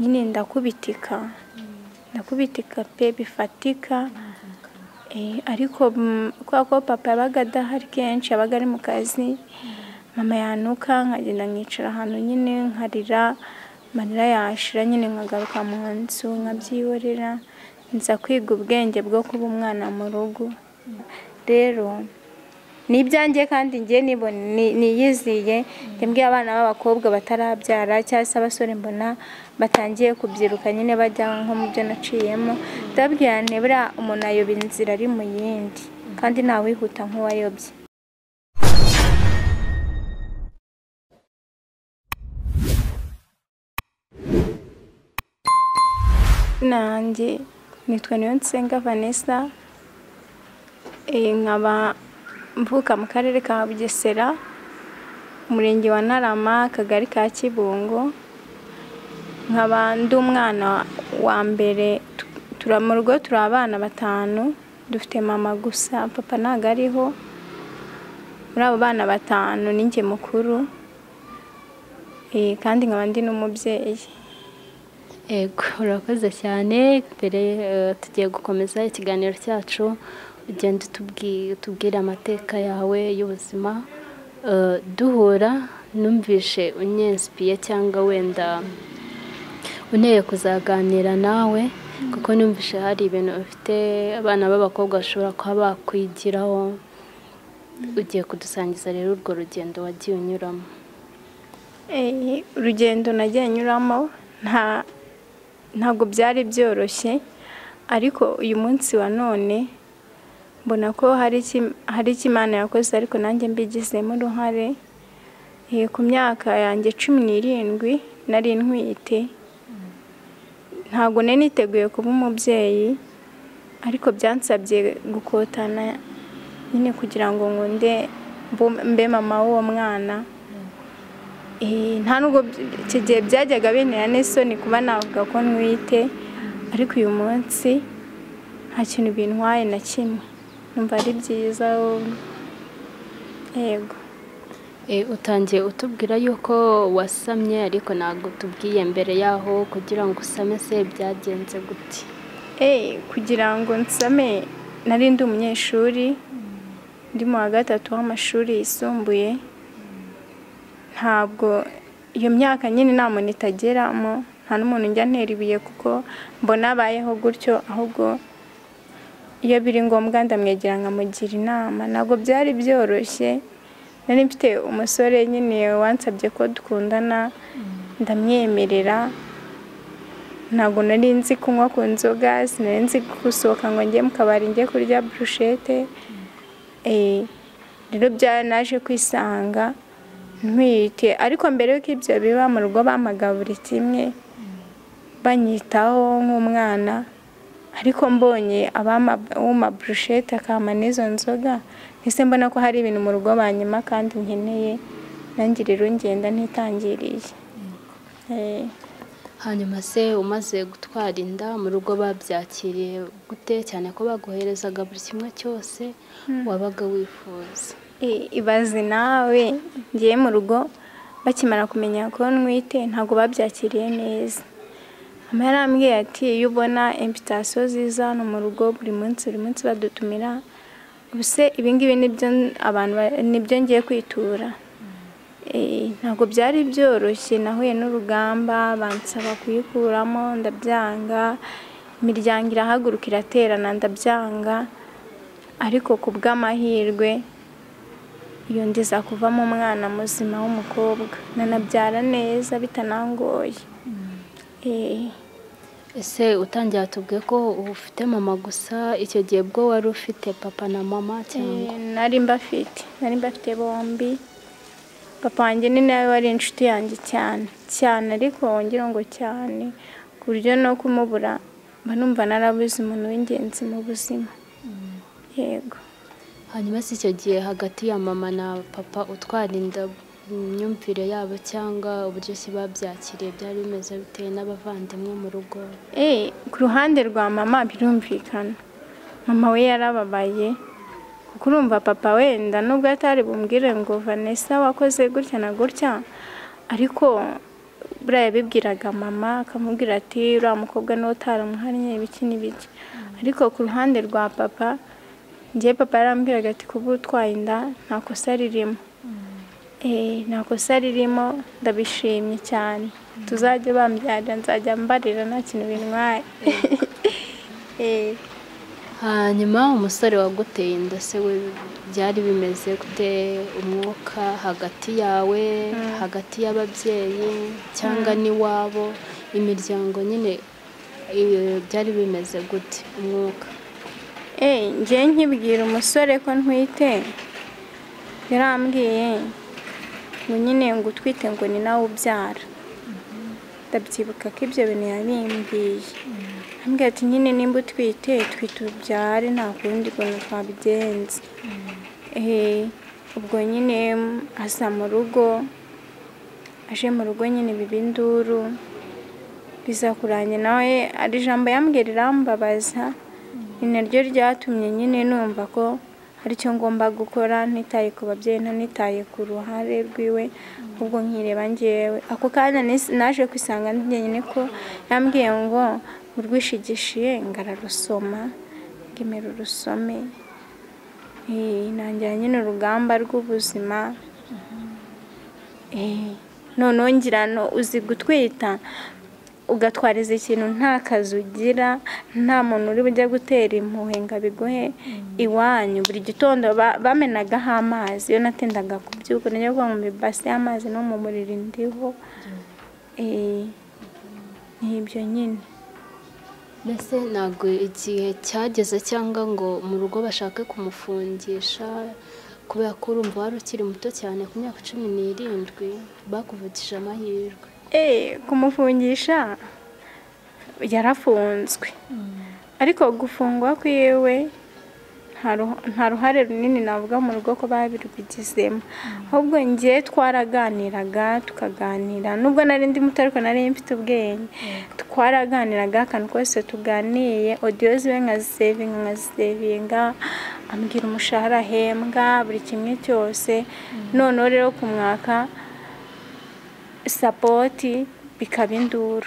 nyine ndakubitika pe bifatika. Ariko kwa ko papa yabaga adahari kenshi, yabaga ari mu kazi, mama yanuka nkagenda nkicara ahantu nyine nkarira, amarira yashira nyine nkagaruka mu nzu nkabyiyorera, nza kwiga ubwenge bwo kuba umwana mu rugo. Rero nibyanjye kandi ngiye niyiziye, mbwiye abana b'abakobwa batarabyara cyangwa se abasore mbona batangiye kubyiruka nyine bajya nko mu byo naciyemo, ndabwira nti buriya umuntu ayoba inzira ari mu yindi kandi ntawihuta nk'uwayobye. Nanjye nitwa Niyonsenga Vanessa, nkaba mvuka mu karere ka Bugesera, umurenge wa Ntarama, akagari ka Kibungo. Nkaba ndi umwana wa mbere, mu rugo turi abana 5, dufite mama gusa, papa ntago ariho. Muri abo bana 5 ni njye mukuru, kandi nkaba ndi n'umubyeyi. Ego, urakoze cyane. Mbere tugiye gukomeza ikiganiro cyacu, ugenda tubwira amateka yawe y'ubuzima. Duhura numvishe unyensipiye cyangwa wenda unteye kuzaganira nawe, kuko numvishe hari ibintu ufite abana b'abakobwa bashobora kuba bakwigiraho. Ugiye kudusangiza rero urwo rugendo wagiye unyuramo. Urugendo nagiye nyuramo ntabwo byari byoroshye, ariko uyu munsi wa none mbona ko hari icyo Imana yakoze, ariko nanjye mbigizemo uruhare. Ku myaka yanjye 17 nari ntwite, ntabwo nari niteguye kuba umubyeyi, ariko byansabye gukotana nyine kugira ngo nkunde mbe mama w'uwo mwana. Nta nubwo icyo gihe byajyaga bintera n'isoni kuba navuga ko ntwite, ariko uyu munsi nta kintu bintwaye na kimwe, numva ari byiza. Yego. Utangiye utubwira yuko wasamye, ariko ntabwo tubwiye mbere yaho kugira ngo usame se byagenze gute? Kugira ngo nsame nari ndi umunyeshuri, ndi mu wa 3 w'amashuri yisumbuye. Ntabwo iyo myaka nyine nta muntu itageramo, nta n'umuntu njya ntera ibiye kuko mbona abayeho gutyo, ahubwo iyo biri ngombwa ndamwegera nkamugira inama. Ntabwo byari byoroshye, nari mfite umusore nyine wansabye ko dukundana, ndamwemerera. Ntabwo nari nzi kunywa ku nzoga, sinari nzi gusohoka ngo njye mu kabari njye kurya brushete. Rero naje kwisanga ntwite, ariko mbere y'uko ibyo biba mu rugo bampaga buri kimwe, banyitaho nk'umwana. Ariko mbonye abama brushete akama n'izo nzoga, ese mbona ko hari ibintu mu rugo banyima kandi nkeneye, nanjye rero ngenda ntitangiriye. Hanyuma se umaze gutwara inda mu rugo babyakiriye gute, cyane ko baguherezaga buri kimwe cyose wabaga wifuza? Ibaze nawe, ngiye mu rugo bakimara kumenya ko ntwite ntabwo babyakiriye neza. Mama yarambwiye ati iyo ubona invitation ziza hano mu rugo buri munsi badutumira, ubuse ibingibi nibyo ngiye kwitura. Ntabwo byari byoroshye, nahuye n'urugamba, bansaba kuyikuramo ndabyanga, imiryango irahaguruka iraterana ndabyanga, ariko ku bw'amahirwe iyo ndiza kuvamo umwana muzima w'umukobwa, nanabyara neza bitanangoye. Ese utangira tubwiye ko ufite mama gusa, icyo gihe bwo wari ufite papa na mama cyangwa? Nari mbafite bombi. Papa wanjye ni nawe wari inshuti yanjye cyane, ariko wongera ngo cyane ku buryo no kumubura mba numva narabuze umuntu w'ingenzi mu buzima. Yego. Hanyuma se icyo gihe hagati ya mama na papa utwara inda, imyumvire yabo cyangwa uburyo si babyakiriye byari bimeze bitewe n'abavandimwe mu rugo? Ku ruhande rwa mama birumvikana, mama we yarababaye, kuko urumva papa wenda nubwo atari bumbwire ngo Vanessa wakoze gutya na gutya, ariko buriya yabibwiraga mama akamubwira ati uriya mukobwa niwe utaramuhannye ibiki n'ibiki, ariko ku ruhande rwa papa njye papa yarambwiraga ati kuba utwaye inda nta kosa ririmo, nta kosa ririmo, ndabishimye cyane, tuzajya bambyarira nzajya mbarira nta kintu bintwaye. hanyuma umusore waguteye inda se we byari bimeze gute, umwuka hagati yawe hagati y'ababyeyi cyangwa n'iwabo, imiryango nyine byari bimeze gute umwuka? njye nkibwira umusore ko ntwite yarambwiye ngo nyine ngo utwite ngo ni nawe ubyara, ndabyibuka ko ibyo bintu yabimbwiye, ambwira ati nyine nimba utwite ubyare nta kundi kuntu twabigenza. ubwo nyine aza mu rugo, aje mu rugo nyine biba induru, biza kurangira nawe ari ijambo yambwira rirambabaza, ni naryo ryatumye nyine numva ko hari icyo ngomba gukora ntitaye ku babyeyi ntanitaye ku ruhare rwiwe, ahubwo nkireba njyewe. Ako kanya naje kwisanga njyenyine ko yambwiye ngo urwishigishiye ngararusoma ngemera urusome, nangira nyine urugamba rw'ubuzima. noneho ngira no uzi gutwita ugatwariza ikintu nta kazi ugira, nta muntu uri bujya gutera impuhwe ngo abiguhe iwanyu. Buri gitondo bamenagaho amazi, iyo natindaga kubyuka najya kuba mu bibasi y'amazi no mu buriri ndiho. n'ibyo nyine. mbese ntabwo igihe cyageze cyangwa ngo mu rugo bashake kumufungisha, kubera ko urumva wari ukiri muto cyane ku myaka 17 bakuvugije amahirwe? kumufungisha yarafunzwe, ariko gufungwa kwiwe nta ruhare runini navuga mu rugo ko babirubigizemo, ahubwo njye twaraganiraga tukaganira, nubwo nari ndi muto ariko nari mfite ubwenge, twaraganiraga akantu kose tuganiye, audio ziwe nkazisevinga, ambwira umushahara ahembwa buri kimwe cyose. noneho rero kumwaka sapoti bikaba induru.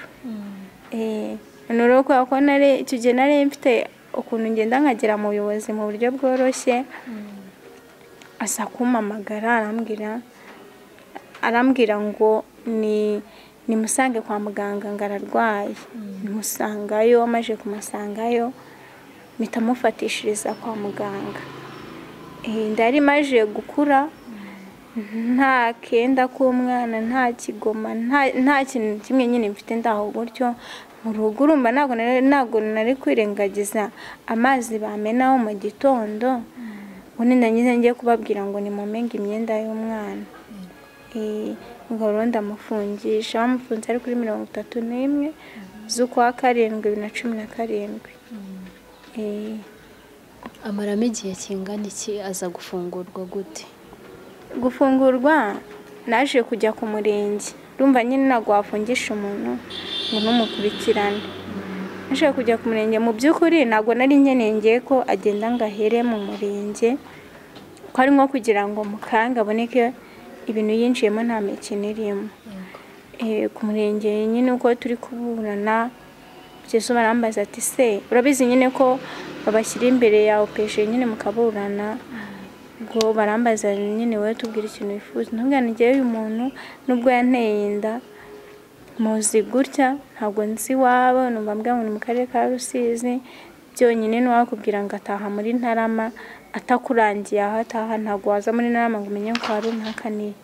noneho kubera ko icyo gihe nari mfite ukuntu ngenda nkagera mu buyobozi mu buryo bworoshye, asa kumpamagara arambwira ngo nimusange kwa muganga ngo ararwaye. nimusangayo, amaze kumusangayo mpita mufatishiriza kwa muganga. ndari maje gukura, nta kenda k'umwana, nta kigoma, nta kintu kimwe nyine mfite ndaho gutyo mu rugo. urumva ntabwo nari kwirengagiza amazi bamenaho mu gitondo, ubundi ngiye kubabwira ngo nimumenge imyenda y'umwana. ubwo rero ndamufungisha, bamufunze ari kuri 31 z'ukwa karindwi 2017. amaramo igihe kingana iki aza gufungurwa gute? gufungurwa naje kujya ku murenge, urumva nyine ntabwo wafungisha umuntu ngo numukurikirane. naje kujya ku murenge, mu by'ukuri ntabwo nari nkeneye ko agenda ngo ahere mu murenge, ko ari nko kugira ngo mukanga aboneke ibintu yinjiyemo nta mikino irimo. ku murenge nyine uko turi kuburana, Yesu barambaza ati se urabizi nyine ko babashyira imbere yawe peshe nyine mukaburana, ubwo barambaza nyine wowe tubwira ikintu wifuza. ntuganige uyu muntu nubwo yanteye inda muzi gutya, ntabwo nzi iwabo, numva mbwa mu karere ka Rusizi byonyine, n'uwakubwira ngo ataha muri Ntarama atakurangiye aho ataha, ntabwo waza muri Ntarama ngo umenye ko hari untakaniye.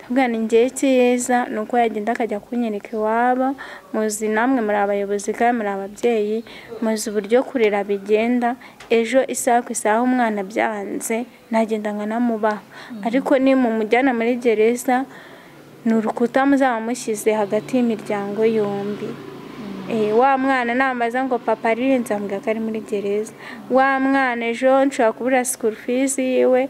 ndabwira njye cyiza nuko yagenda akajya kunyereka iwabo, muzi namwe muri abayobozi kandi muri ababyeyi, muzi uburyo kurera bigenda. ejo isaha ku isaha umwana byanze nagenda nkanamubaha, ariko ni mu mujyana muri gereza ni urukuta muzaba mushyize hagati y'imiryango yombi. wa mwana nambaza ngo papa aririnze ambwira ko ari muri gereza, wa mwana ejo nshobora kubura school fees yiwe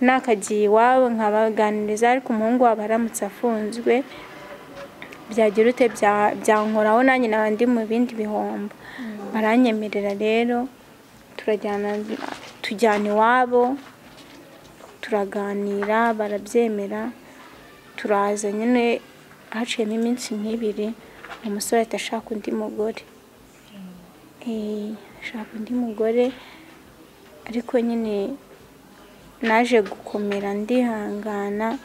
nakagiye iwabo nkabaganiriza, ariko umuhungu wabo aramutse afunzwe byagira ute byankoraho, nanjye n'abandi mu bindi bihombo. baranyemerera rero tujyana iwabo turaganira, barabyemera, turaza nyine haciyemo iminsi nk'ibiri umusore ahita ashaka undi mugore, ashaka undi mugore, ariko nyine naje gukomera ndihangana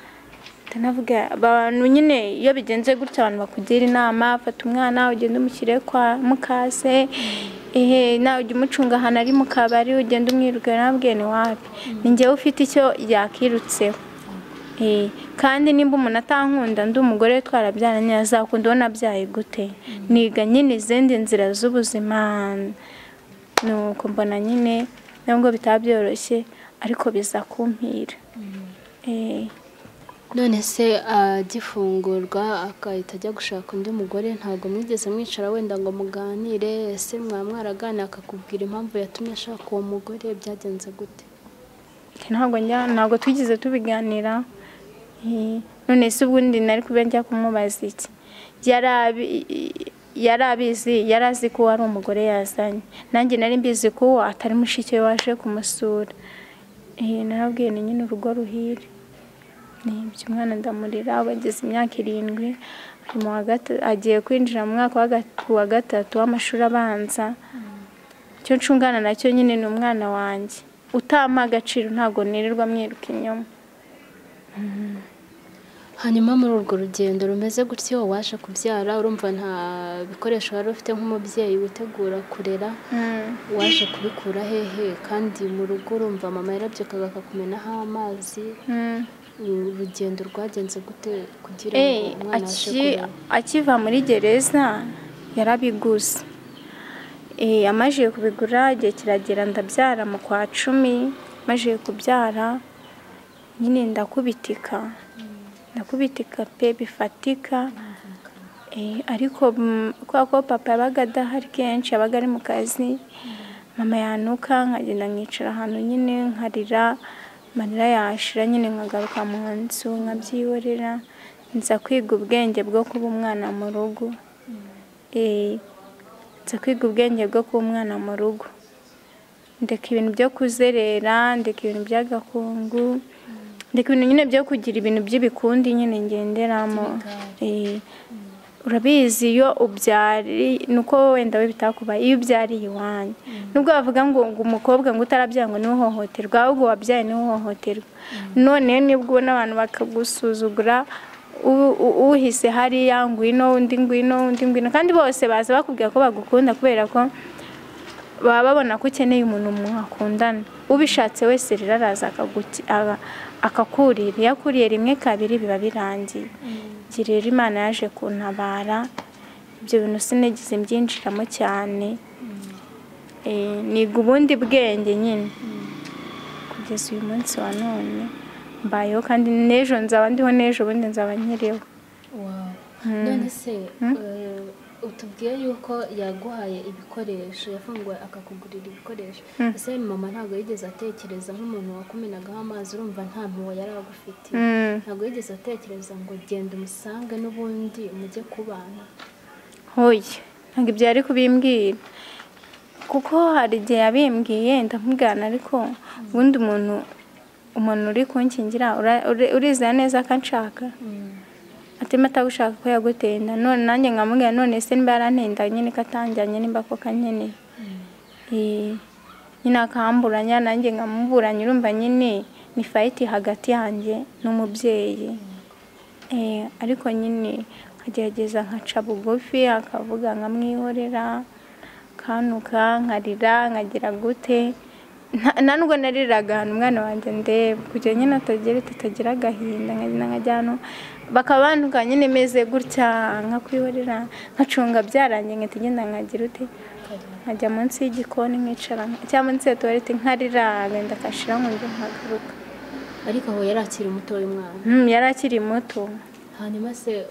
ndanavuga abantu nyine iyo bigenze gutya abantu bakugira inama, fata umwana ugende umushyire kwa mukase, nawe ujya umucunga ahantu ari mu kabari, ugenda umwirukana, nabwiye ni wapi, ni njyewe ufite icyo yakirutseho. Kandi nimba umuntu atankunda ndi umugore twarabyaranye azakunda uwo nabyaye gute, niga nyine izindi nzira z'ubuzima, nuko mbona nyine nubwo bitaba byoroshye ariko biza kumpira. None se agifungurwa akahita ajya gushaka undi mugore, ntabwo mwigeze mwicara wenda ngo muganire, ese mwaraganira akakubwira impamvu yatumye ashaka uwo mugore, byagenze gute? Ntabwo twigize tubiganira. None se ubundi nari kuba njya kumubaza iki? Yari abizi, yari azi ko ari umugore yazanye, nanjye nari mbizi ko atari mushiki we waje kumusura. Narabwiye ni nyine urugo ruhire, nibyo umwana ndamurira, bageze imyaka 7, agiye kwinjira mu mwaka wa 3 w'amashuri abanza. Icyo ncungana nacyo nyine ni umwana wanjye, utampa agaciro ntabwo nirirwa mwiruka inyuma. Hanyuma muri urwo rugendo rumeze gutyo waje kubyara, urumva nta bikoresho wari ufite nk'umubyeyi witegura kurera, waje kubikura hehe? Kandi mu rugo urumva mama yarabyukaga akakumenaho amazi, urugendo rwagenze gute kugira ngo umwana ashe kurera? Akiva muri gereza yarabiguze, amaze kubigura igihe kiragera ndabyara mu kwa 10. Maze kubyara nyine ndakubitika pe bifatika, ariko kwa ko papa yabaga adahari kenshi, yabaga ari mu kazi, mama yanuka nkagenda nkicara ahantu nyine nkarira, amarira yashira nyine nkagaruka mu nzu nkabyiyorera, nza kwiga ubwenge bwo kuba umwana mu rugo. Nza kwiga ubwenge bwo kuba umwana mu rugo, ndeka ibintu byo kuzerera, ndeka ibintu by'agakungu, ndeka ibintu nyine byo kugira ibintu by'ibikundi nyine ngenderamo. Urabizi iyo ubyari nuko wenda we bitakubaye, iyo ubyariye iwanyu nubwo bavuga ngo umukobwa ngo utarabyara ngo niwe uhohoterwa, ahubwo wabyaye niwe uhohoterwa. None nibwo ubona abantu bakagusuzugura, uhise hariya ngwino undi ngwino, kandi bose baza bakubwira ko bagukunda kubera ko baba babona ko ukeneye umuntu mwakundana. Ubishatse wese rero araza akakurira, iyo akuriye 1 2 biba birangiye. Rero Imana yaje kuntabara, ibyo bintu sinagize mbyinjiramo cyane, niga ubundi bwenge nyine kugeza uyu munsi wa none mbayeho, kandi n'ejo nzaba ndiho, n'ejo bundi nzaba nkiriho. None se utubwiye yuko yaguhaye ibikoresho, yafunguye akakugurira ibikoresho, ese mama ntabwo yigeze atekereza nk'umuntu wakumenagaho amazi, urumva nta mpuhwe yari agufitiye, ntabwo yigeze atekereza ngo genda umusange n'ubundi mujye kubana? Hoya, ntabwo ibyo yari kubimbwira, kuko hari igihe yabimbwiye ndamubwirana, ariko ubundi umuntu uri kunkingira urizera neza ko anshaka, atema atagushaka ko yaguteye inda. None nanjye nkamubwira none se niba yarantenda nyine katanjyanye nimba ko kanyeneye, nyine akamburanya nanjye nkamuburanya, urumva nyine ni fight hagati yanjye n'umubyeyi. Ariko nyine nkagerageza nkaca bugufi, akavuga nkamwihorera, kanuka nkarira nkagira gute. Nubwo nariraga ahantu umwana wanjye ndeba kugira nyine tutagira agahinda, nkajyana bakaba bantuka nyine meze gutya, nkakwihorera nkacunga byarangiye, nkahita ngenda nkagira ute, nkajya munsi y'igikoni nkicara, cyangwa munsi ya toilette nkarira, agenda akashira nkongera nkagaruka. Ariko aho yari akiri muto uyu mwana? Yari akiri muto. Hanyuma se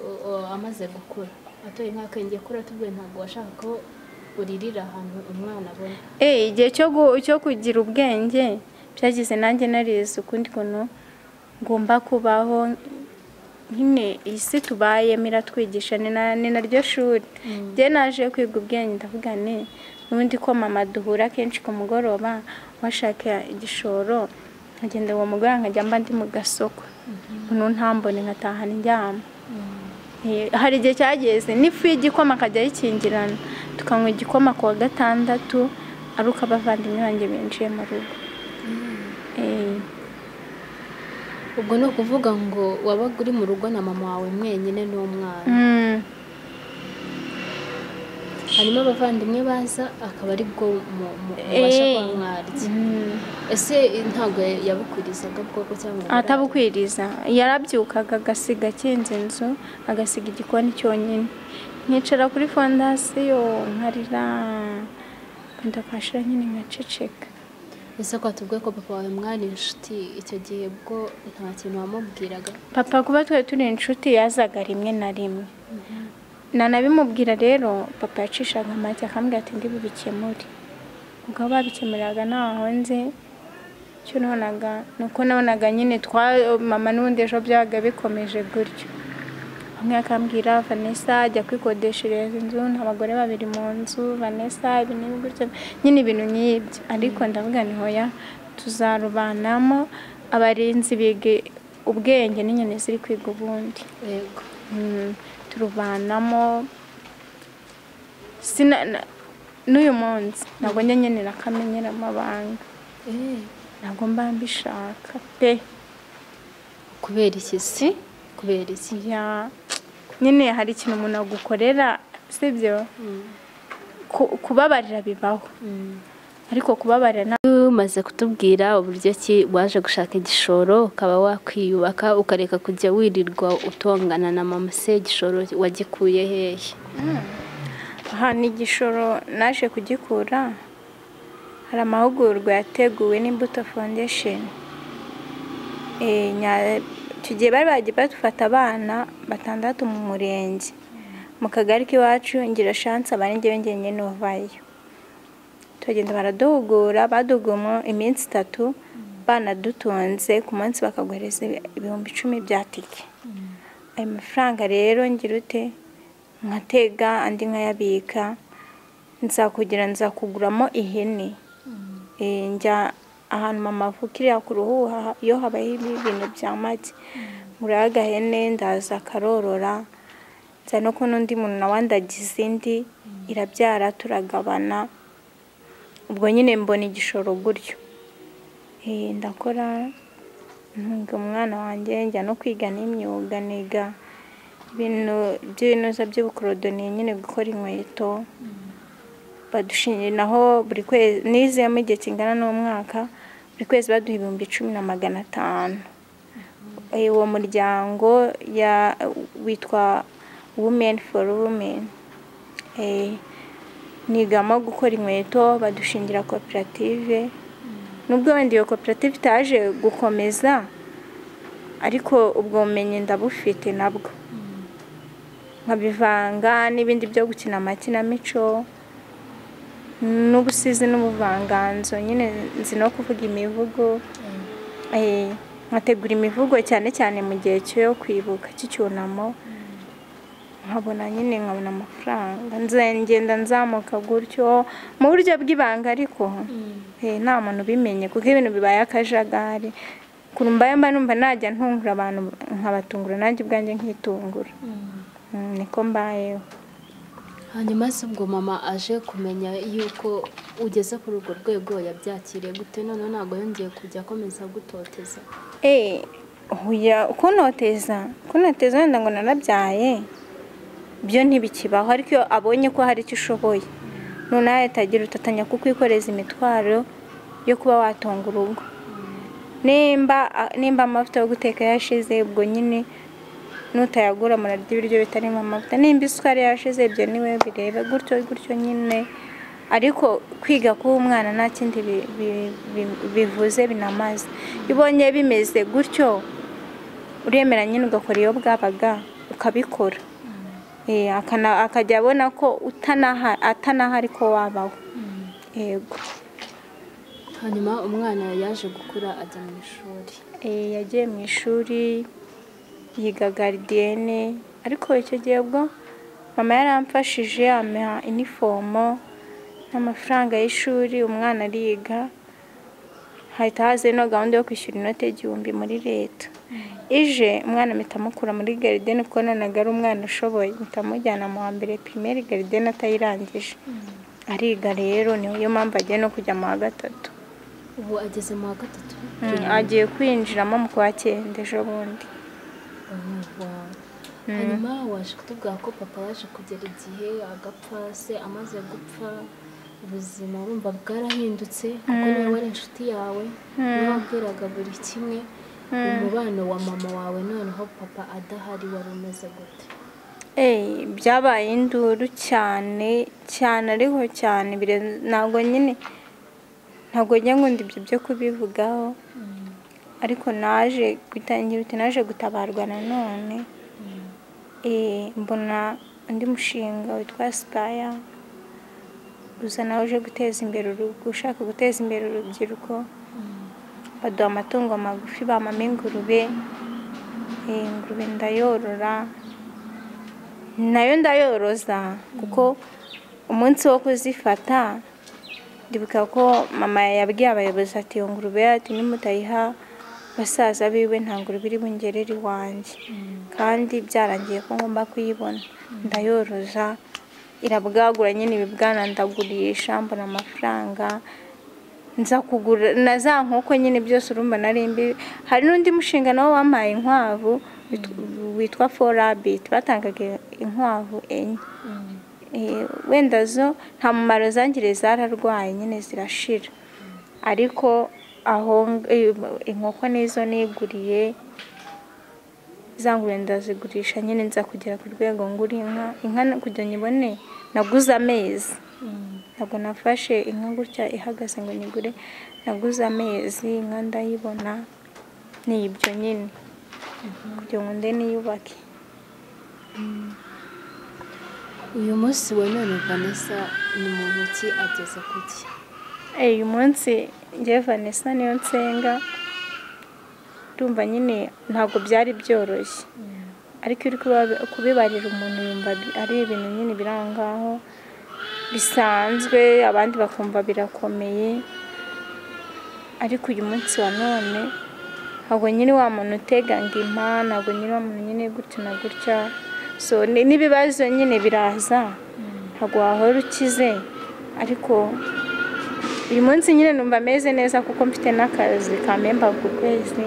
amaze gukura, atoye nk'akenge kuri atubwiye ntabwo washaka ko uririra ahantu umwana abona? Igihe cyo kugira ubwenge byagize nanjye narize ukundi kuntu ngomba kubaho, nyine isi tubayemo iratwigisha, ni naryo shuri. Njye naje kwiga ubwenge ndavuga nti n'ubundi ko mama duhura kenshi ku mugoroba washaka igishoro, nkagenda uwo mugoroba nkajya mba ndi mu gasoko, umuntu ntambone nkatahana indyama. hari igihe cyageze n'ifu y'igikoma akajya ayikingirana tukanywa igikoma ku wa gatandatu ari uko abavandimwe banjye binjiye mu rugo. ubwo ni ukuvuga ngo wabaga uri mu rugo na mama wawe mwenyine n'umwana, hanyuma abavandimwe baza akaba ari bwo mubasha kuba mwarya. Ese ntabwo yabukwirizaga bwoko cyangwa atabukwiriza, yarabyukaga agasiga akinze inzu, agasiga igikoni cyonyine, nkicara kuri fondasiyo nkarira ndakashira nyine ngaceceka. ese ko atubwiye ko papa wawe mwari inshuti icyo gihe bwo nta kintu wamubwiraga? Papa kuba twari turi inshuti yazaga rimwe na rimwe, nanabimubwira rero papa yacishaga make akambwira ati ndi bubikemure. ubwo babikemuraga naho nze cyo nabonaga nuko nabonaga nyine mama n'ubundi ejo byabaga bikomeje gutyo. Hamwe akambwira Vanessa ajya kwikodeshereza inzu n'abagore babiri mu nzu, Vanessa ibi ni gutyo nyine ibintu nk'ibyo, ariko ndavuga ni hoya tuzarubanamo abarinzi bige ubwenge n'inyoni ziri kwiga ubundi. Yego. Turubanamo n'uyu munsi ntabwo njye nyine nakamenyera amabanga, ntabwo mba mbishaka pe. kubera iki se? kubera iki? nyine hari ikintu umuntu agukorera sibyo, kubabarira bibaho, ariko kubabarira umaze kutubwira uburyo ki waje gushaka igishoro ukaba wakwiyubaka ukareka kujya wirirwa utongana na mama. Se igishoro wagikuye hehe? aha ni igishoro naje kugikura, hari amahugurwa yateguwe n'Imbuto Foundation. tugiye bari bagiye badufata abana 6 mu murenge, mu kagari k'iwacu ngira chance abari njyewe novayo. Tugenda baraduhugura, badugumo iminsi 3 banadutonze, ku munsi bakaguhereza 10,000 bya tike. Ayo mafaranga rero ngira ute nkatega andi nkayabika, nzakuguramo ihene. njya ahantu mama avukira ku Ruhuha iyo habaye ibintu bya make, muraga hene ndaza karorora, nza no kuno ndi muntu nawandagize indi irabyara turagabana. ubwo nyine mbona igishoro gutyo, ndakora ntunga umwana wanjye, njya no kwiga n'imyuga, niga ibintu by'ibinoza by'ubukorodoni nyine gukora inkweto. badushingira naho buri kwezi nizemo igihe kingana n'umwaka, buri kwezi baduha 10,500. uwo muryango witwa Women for Women. nigamo gukora inkweto, badushingira koperative. nubwo wenda iyo koperative itaje gukomeza, ariko ubwo bumenyi ndabufite nabwo, nkabivanga n'ibindi byo gukina amakinamico n'ubusizi n'ubuvanganzo. nyine nzi no kuvuga imivugo, nkategura imivugo cyane cyane mu gihe cyo kwibuka cy'icyunamo, nkabona amafaranga, ngenda nzamuka gutyo mu buryo bw'ibanga, ariko nta muntu bimenye kuko ibintu bibaye akajagari. kurumbaye mba numva najya ntungura abantu nkabatungura, nanjye ubwanjye nkitungura. niko mbayeho. hanyuma se ubwo mama aje kumenya yuko ugeze kuri urwo rwego yabyakiriye gute? none ntabwo yongeye kujya akomeza gutoteza? kunoteza wenda ngo narabyaye byo ntibikibaho, ariko iyo abonye ko hari icyo ushoboye none ahitagira utatanya kukwikoreza imitwaro yo kuba watonga urugo. nimba amavuta yo guteka yashize, ubwo nyine nutayagura murarya ibiryo bitarimo amavuta. nimba isukari yashize, ibyo niwe bireba gutyo nyine. ariko kwiga kuba umwana nta kindi bivuze binamaze. ibonye bimeze gutyo uremera nyine ugakora iyo bwabaga ukabikora. akajya abona ko atanahari ko wabaho. yego. hanyuma umwana yaje gukura ajya mu ishuri? yagiye mu ishuri yiga gardienne, ariko icyo gihe ubwo mama yaramfashije ampa inifomo n'amafaranga y'ishuri, umwana ariga. hahita haza ino gahunda yo kwishyura inote y'igihumbi muri leta. Ije umwana mpita mukura muri garidiyene kuko nanaga ari umwana ushoboye, mpita mujyana mu wa mbere pirimeri garidiyene atayirangije. Ariga rero niyo mpamvu agiye no kujya mu wa gatatu. ubu ageze mu wa gatatu. Agiye kwinjiramo mu kwa cyenda ejo bundi. hanyuma waje kutubwira ko papa yaje kugera igihe agapfa, se amaze gupfa ubuzima urumva bwarahindutse kuko niwe wari inshuti yawe, niwe wabwiraga buri kimwe. umubano wa mama wawe noneho papa adahari wari umeze gute? Byabaye induru cyane cyane, ariko cyane ntabwo njya nkunda ibyo byo kubivugaho, ariko naje gutabarwa nanone. Mbona undi mushinga witwa Aspire uza nawe uje ushaka guteza imbere urubyiruko. Baduha amatungo magufi, bamama ingurube. Ingurube ndayorora, nayo ndayoroza kuko umunsi wo kuzifata ndibuka ko mama yabwiye abayobozi ati iyo ngurube ati nimutayiha basaza biwe nta ngurube iri bungerere iwanjye, kandi byarangiye ko ngomba kuyibona. Ndayoroza irabwagura nyine ibibwana ndagurisha, mbona amafaranga nza kugura na za nkoko nyine byose urumva narimbi. Hari n'undi mushinga nawo wampaye inkwavu witwa Forabit, batangaga inkwavu enye. Wenda zo nta mumaro zangire, zararwaye nyine zirashira, ariko aho inkoko nizo niguriye, za ngurube ndazigurisha nyine nza kugera ku rwego ngura inka kugira nyibone. Naguze amezi, ntabwo nafashe inka gutya ihagaze ngo nyigure, naguze amezi inka ndayibona. Ni ibyo nyine kugira ngo nde niyubake. uyu munsi wa none Vanessa ni muntu ki ageze kuki? Uyu munsi njye Vanessa niyo nsenga. Ndumva nyine ntabwo byari byoroshye, ariko uri kubibarira umuntu yumva ari ibintu nyine biri aho ngaho bisanzwe, abandi bakumva birakomeye. Ariko uyu munsi wa none ntabwo nyine wa muntu uteganga impano, ntabwo nyine wa muntu nyine gutya na gutya. So n'ibibazo nyine biraza, ntabwo wahora ukize. Ariko uyu munsi nyine numva ameze neza kuko mfite n'akazi ka memba ku kwezi,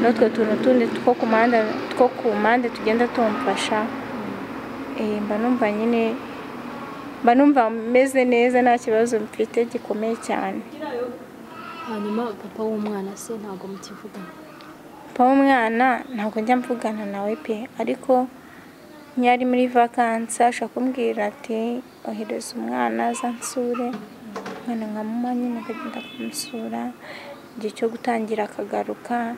n'utwo tuntu tundi two ku mpande tugenda tumfasha. Mba numva meze neza, nta kibazo mfite gikomeye cyane. hanyuma papa w'umwana se ntabwo mukivugana? Papa w'umwana ntabwo njya mvugana nawe pe, ariko nyari muri vacances ashaka kumbwira ati ohereza umwana aza nsure. Umwana nka mama nyine akagenda kumusura, igihe cyo gutangira akagaruka.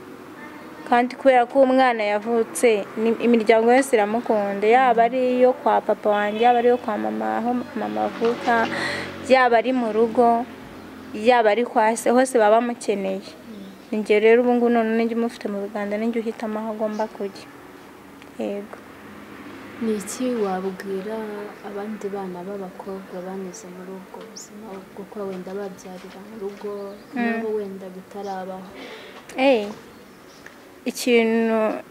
Kandi kubera ko umwana yavutse imiryango yose iramukunda, yaba ari iyo kwa papa wanjye, yaba ari iyo kwa mama aho mama avuka, yaba ari mu rugo, yaba ari kwa se, hose baba bamukeneye. Ninjye rero ubu ngubu none njye umufite mu Rwanda, ninjye uhitamo aho agomba kujya. Yego. ni iki wabwira abandi bana b'abakobwa banyuze muri ubwo buzima bwo kuba wenda babyarira mu rugo nabo wenda bitarabaho? Ikintu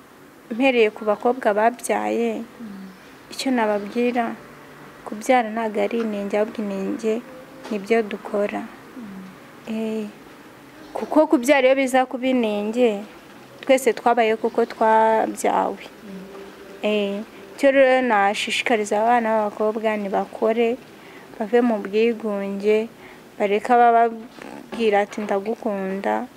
mpereye ku bakobwa babyaye, icyo nababwira, kubyara ntabwo ari inenge, ahubwo inenge nibyo dukora. Kuko kubyara iyo biza kuba inenge, twese twabaye kuko twabyawe. Icyo rero nashishikariza abana b'abakobwa ntibakore, bave mu bwigunge, bareka bababwira ati ndagukunda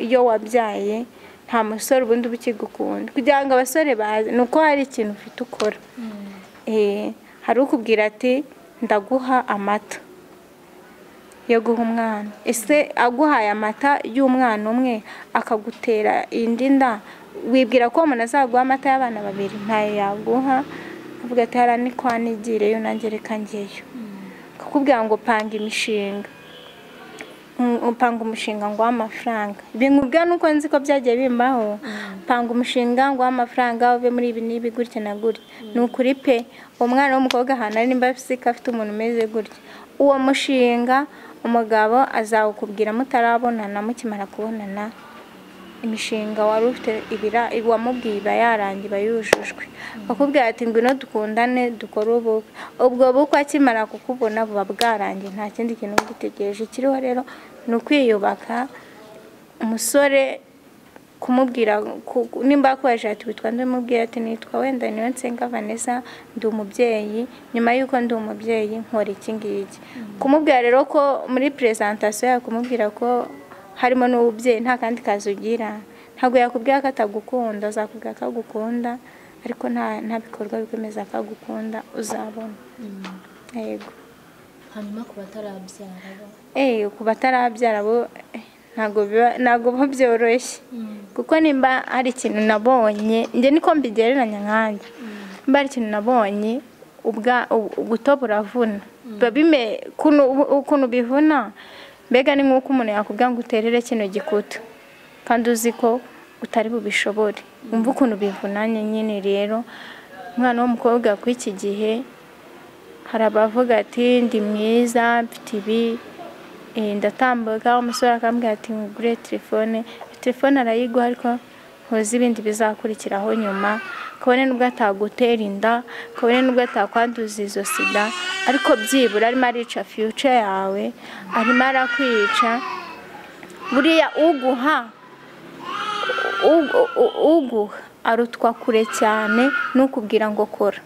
iyo wabyaye. Nta musore ubundi uba ukigukunda, kugira ngo abasore baze ni uko hari ikintu ufite ukora. Hari ukubwira ati ndaguha amata yo guha umwana, ese aguhaye amata y'umwana umwe akagutera indi nda, wibwira ko umuntu azaguha amata y'abana babiri? Ntayo yaguha. Avuga ati hara ni kwa nigireyo nanjye reka njyeyo. Kakubwira ngo panga imishinga, upanga umushinga ngo w'amafaranga. Binkubwira nuko nzi ko byagiye bimbaho. Panga umushinga ngo w'amafaranga uve muri ibi n'ibi gutya na gutya. Ni ukuri pe, umwana w'umukobwa ahantu ari nimba afite umuntu umeze gutya, uwo mushinga umugabo azawukubwira mutarabonana, mukimara kubonana imishinga wari ufite wamubwiye iba yarangiye, iba yujujwe. Bakubwira ati ngwino dukundane dukore ubukwe, ubwo bukwe akimara kukubona buba bwarangiye, nta kindi kintu ugitegereje. Kiriho rero ni ukwiyubaka. Umusore kumubwira nimba akwaje ati witwa nde, mubwira ati nitwa wenda Niyonsenga Vanessa, ndi umubyeyi, nyuma y'uko ndi umubyeyi nkora iki ngiki. Kumubwira rero ko muri presentation yawe kumubwira ko harimo n'ububyeyi nta kandi kazi ugira, ntabwo yakubwira ko atagukunda, azakubwira ko agukunda ariko nta bikorwa bikomeza akagukunda uzabona. Yego. Hanyuma ku batarabyara ku batarabyara bo ntabwo byoroshye, kuko nimba hari ikintu nabonye njye niko mbigereranya nkanjye, nimba hari ikintu nabonye ubuto buravuna, ukuntu bivuna, mbega ni nk'uko umuntu yakubwira ngo uterere kino gikuta kandi uzi ko utari bubishobore. Umva ukuntu bivunanye nyine. Rero umwana w'umukobwa kuri iki gihe hari abavuga ati ndi mwiza mfite ibi, ndatambuka, umusore akambwira ati ngure telefone arayiguha ariko ntuzi ibindi bizakurikiraho nyuma, kabone nubwo atagutera inda, kabone nubwo atakwanduza izo sida, ariko byibura arimo arica future yawe, arimo arakwica. Buriya uguha arutwa kure cyane n'ukubwira ngo kora.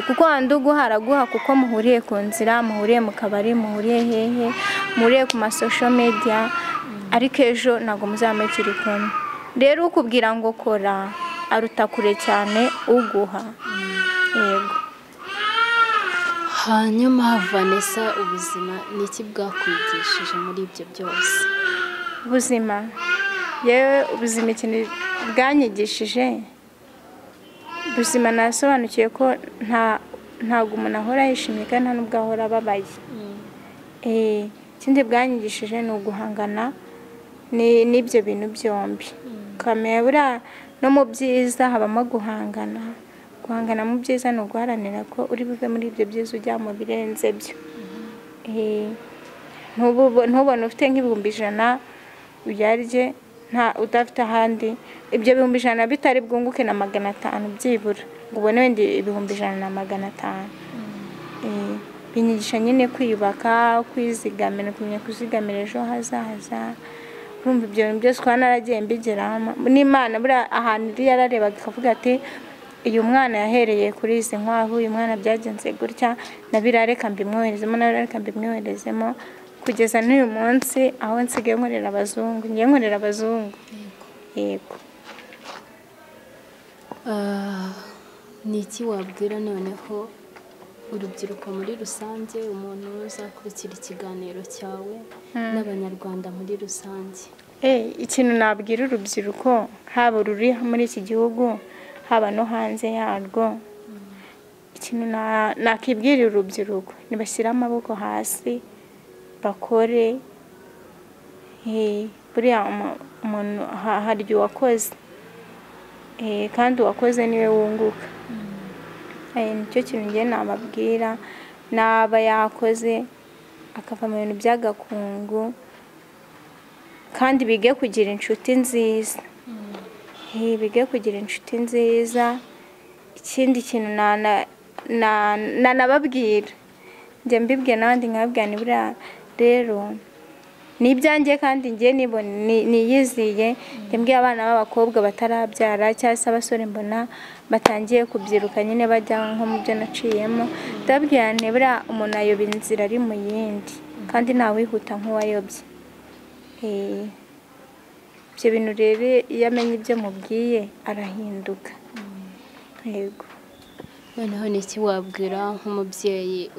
Kuko handi uguha araguha kuko muhuriye ku nzira, muhuriye mu kabari, muhuriye hehe, muhuriye ku social media, ariko ejo ntabwo muzaba mukiri kumwe. Rero ukubwira ngo kora aruta kure cyane uguha. Yego. Hanyuma Vanessa, ubuzima ni iki bwakwigishije muri ibyo byose? Ubuzima ikintu bwanyigishije, ubuzima nasobanukiye ko ntabwo umuntu ahora yishimye kandi nta n'ubwo ahora ababaye. Ikindi bwanyigishije ni uguhangana n'ibyo bintu byombi. Ukamenya buriya no mu byiza habamo guhangana mu byiza ni uguharanira ko uri buve muri ibyo byiza ujya mu birenze byo. Ntubone ufite nk'ibihumbi 100 uyarye udafite ahandi, ibyo bihumbi 100 bitari bwunguke na 500 byibura, ngo ubone wenda ibihumbi 100 na 500. Binyigisha nyine kwiyubaka, kwizigamira, kumenya kuzigamira ejo hazaza. Urumva ibyo bintu byose kwa naragiye mbigeraho n'Imana. Buriya ahantu iri yararebaga ikavuga ati uyu mwana yahereye kuri izi nkwavu, uyu mwana byagenze gutya, nabirareka mbimwoherezemo kugeza n'uyu munsi aho nsigaye nkorera abazungu. Yego. Ni iki wabwira noneho urubyiruko muri rusange, umuntu uzakurikira ikiganiro cyawe, n'abanyarwanda muri rusange? Ikintu nabwira urubyiruko, haba ruri muri iki gihugu haba no hanze yarwo, ikintu nakibwirira urubyiruko, nibashyira amaboko hasi bakore. Buriya umuntu harya uwakoze, kandi uwakoze niwe wunguka. Nicyo kintu njye nababwira, naba yakoze akava mu bintu by'agakungu, kandi bige kugira inshuti nziza. Ikindi kintu nanababwira, njye mbibwiye n'abandi nkababwira ni buriya rero ni ibyanjye kandi njye niyiziye. Njye mbwiye abana b'abakobwa batarabyara cyangwa se abasore mbona batangiye kubyiruka nyine bajya nko mu byo naciyemo, ndababwira nti buriya umuntu ayoba inzira ari mu yindi kandi ntawihuta nk'uwayobye. Ibyo bintu rero iyo amenye ibyo mubwiye arahinduka. Yego. Noneho ni iki wabwira nk'umubyeyi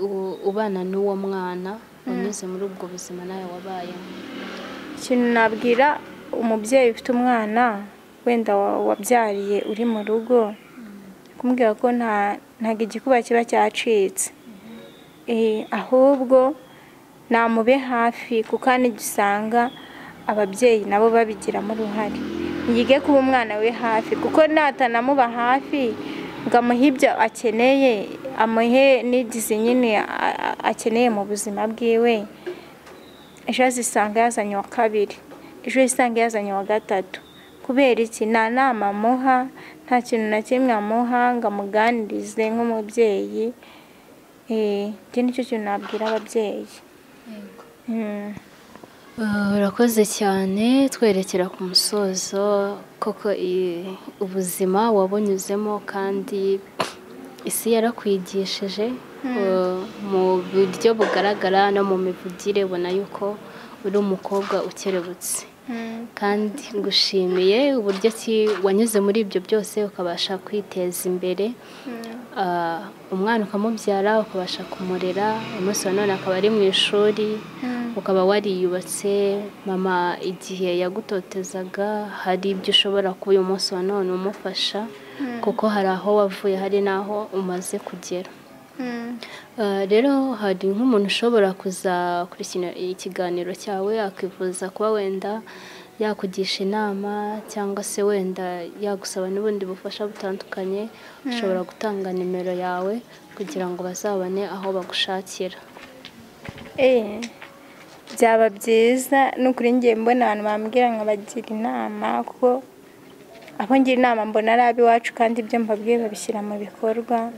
ubana n'uwo mwana unyuze muri ubwo buzima nawe wabayemo? Ikintu nabwira umubyeyi ufite umwana wenda wabyariye uri mu rugo, kumubwira ko ntabwo igikuba kiba cyacitse, ahubwo namube hafi, kuko n'igisanga ababyeyi nabo babigiramo uruhare. Yige kuba umwana we hafi, kuko natanamuba hafi ngo amuhe ibyo akeneye, amuhe n'igize nyine akeneye mu buzima bwiwe, ejo azisanga yazanye wa kabiri, ejo yisanga yazanye wa gatatu. Kubera iki? Nta nama amuha, nta kintu na kimwe amuha ngo amuganirize nk'umubyeyi. Iki nicyo kintu nabwira ababyeyi. Urakoze cyane, twerekera ku musozo. Koko ubuzima wabunyuzemo kandi isi yarakwigishije mu buryo bugaragara no mu mivugire, ubona yuko uri umukobwa ukerebutse. Kandi ngushimiye uburyo ki wanyuze muri ibyo byose ukabasha kwiteza imbere, umwana ukamubyara ukabasha kumurera, umunsi wa none akaba ari mu ishuri, ukaba wariyubatse. Mama igihe yagutotezaga hari ibyo ushobora kuba uyu munsi wa none umufasha, kuko hari aho wavuye hari n'aho umaze kugera. Rero hari nk'umuntu ushobora kuzakurikira ikiganiro cyawe akifuza kuba wenda yakugisha inama cyangwa se wenda yagusaba n'ubundi bufasha butandukanye, ushobora gutanga nimero yawe kugira ngo bazabone aho bagushakira. Byaba byiza n'ukuri ngiye mbona abantu bambwira nkabagira inama, kuko abo ngira inama mbona ari ab'iwacu kandi ibyo mbabwiye babishyira mu bikorwa.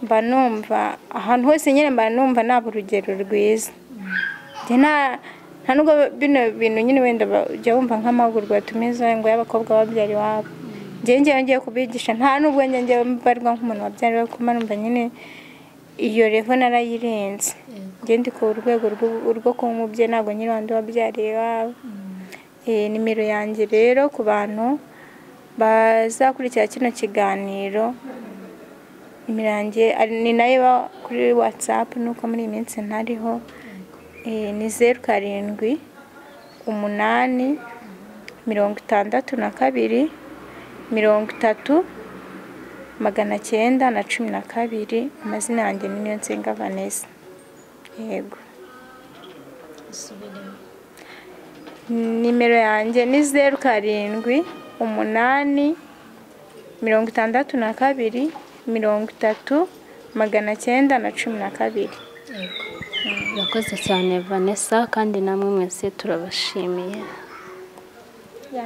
Mba numva ahantu hose nyine mba numva naba urugero rwiza. Nta nubwo bino bintu nyine wenda ujya wumva nk'amahugurwa tumiza ngo y'abakobwa babyara iwabo, njyewe ngiye kubigisha nta nubwo njye mbarwa nk'umuntu wabyara iwabo, kuko numva nyine iyo revo narayirenze. Njye ndi ku rwego rwo kuba umubyeyi, ntabwo nyine wandi wabyariye iwabo. Nimero yanjye rero ku bantu bazakurikira kino kiganiro, nimero yanjye ni nayo iba kuri WhatsApp, nuko muri iyi minsi ntariho. Ni 07 8 62 30 912. Amazina yanjye ni Niyonsenga Vanessa. Yego. Nimero yanjye ni 07 8 62 30 912. Urakoze cyane Vanessa, kandi namwe mwese turabashimiye.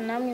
Namwe